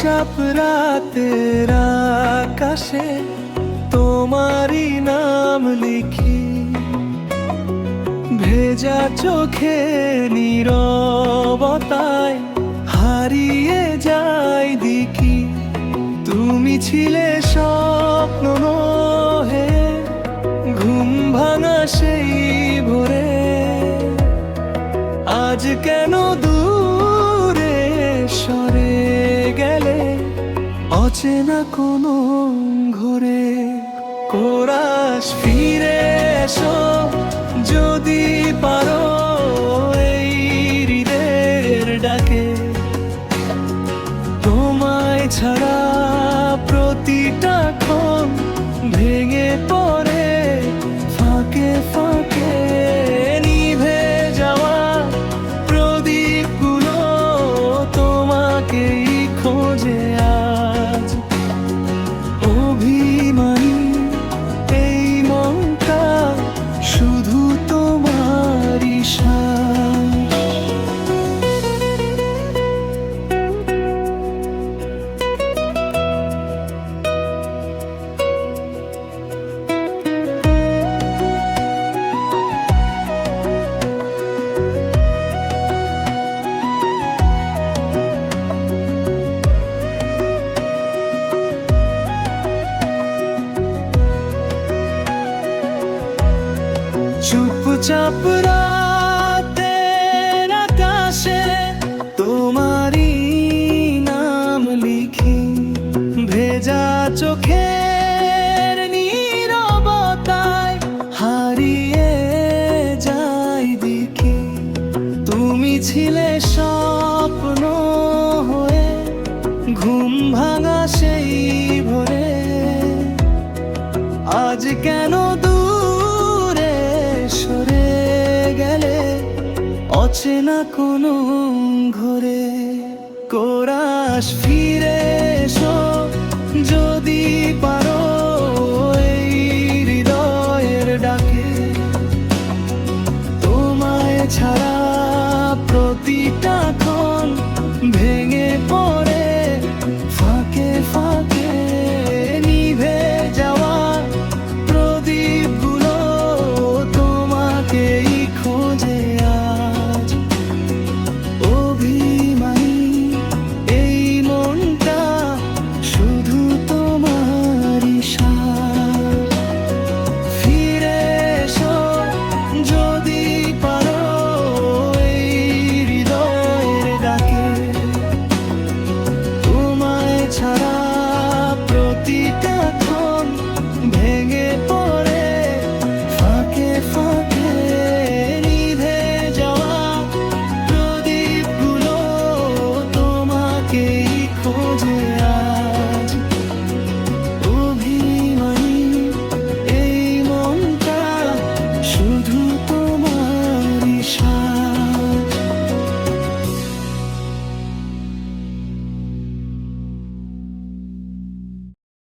চাপ রাতের আকাশে তোমারই নাম লিখি, ভেজা চোখে নীরবতায় হারিয়ে যাই দেখি। তুমি ছিলে স্বপ্ন নহে, ঘুম ভাঙা সেই ভোরে। আজ কেন দূরে সরে গেলে অচেনা কোনো ঘোরে? কোরাস ফিরে এসো যদি পারো, এই হৃদয়ের ডাকে। তোমায় ছাড়া প্রতিটা ক্ষণ ভেঙে পড়ে ফাঁকে ফাঁকে। নিভে যাওয়া প্রদীপগুলো তোমাকেই খোঁজে আজ। অভিমানী এই মনটা শুধু তোমারই সাজ। চুপচাপ রাতের আকাশে তোমারই নাম লিখি, ভেজা চোখের নীরবতায় হারিয়ে যাই দেখি। তুমি ছিলে স্বপ্ন হয়ে, ঘুম ভাঙা সেই ভোরে। আজ কেন দূরে সরে গেলে অচেনা কোনো ঘোরে? কোরাস ফিরে এসো যদি পারো, এই হৃদয়ের ডাকে। তোমায় ছাড়া প্রতিটা